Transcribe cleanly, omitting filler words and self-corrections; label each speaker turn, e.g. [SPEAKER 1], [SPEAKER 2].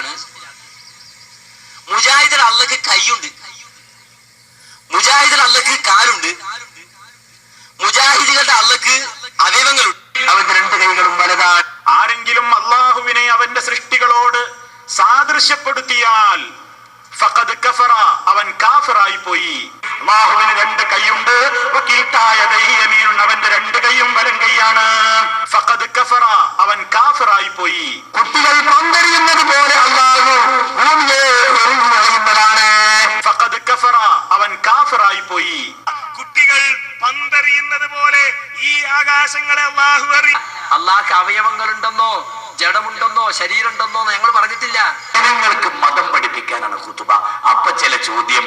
[SPEAKER 1] വിശ്വാസത്തിലാണ് മുജാഹിദിൽ അള്ളക്ക് കൈയുണ്ട്, മുജാഹിദിൽ അള്ളക്ക് കാലുണ്ട്, മുജാഹിദികളുടെ അള്ളക്ക് അവയവങ്ങളുണ്ട്, അവന്റെ രണ്ട് കൈകളും വലതാണ്.
[SPEAKER 2] ആരെങ്കിലും അള്ളാഹുവിനെ അവന്റെ സൃഷ്ടികളോട് സാദൃശ്യപ്പെടുത്തിയാൽ ഫഖദ് കഫറ, അവൻ കാഫിറായി പോയി. അള്ളാഹുവിന് രണ്ട് കൈയുണ്ട്, അവന്റെ രണ്ട് കൈയും വലം കൈയാണ്. ഫഖദ് കഫറ, അവൻ കാഫിറായി പോയി.
[SPEAKER 1] കുട്ടികൾ പന്തെറിയുന്നത് പോലെ അള്ളാഹു ഭൂമിയെ എറിയുന്നതാണ്.
[SPEAKER 2] ഫഖദ് കഫറ, അവൻ കാഫിറായി പോയി.
[SPEAKER 3] കുട്ടികൾ പന്തെറിയുന്നത് പോലെ ഈ ആകാശങ്ങളെ അള്ളാഹു എറിയും.
[SPEAKER 1] അള്ളാഹ്ക്ക് അവയവങ്ങളുണ്ടെന്നോ ജഡമുണ്ടെന്നോ ശരീരമുണ്ടെന്നോ ഞങ്ങൾ പറഞ്ഞിട്ടില്ല.
[SPEAKER 4] ജനങ്ങൾക്ക് മതം പഠിപ്പിക്കാനാണ് ഖുതുബ. അപ്പൊ ചില ചോദ്യം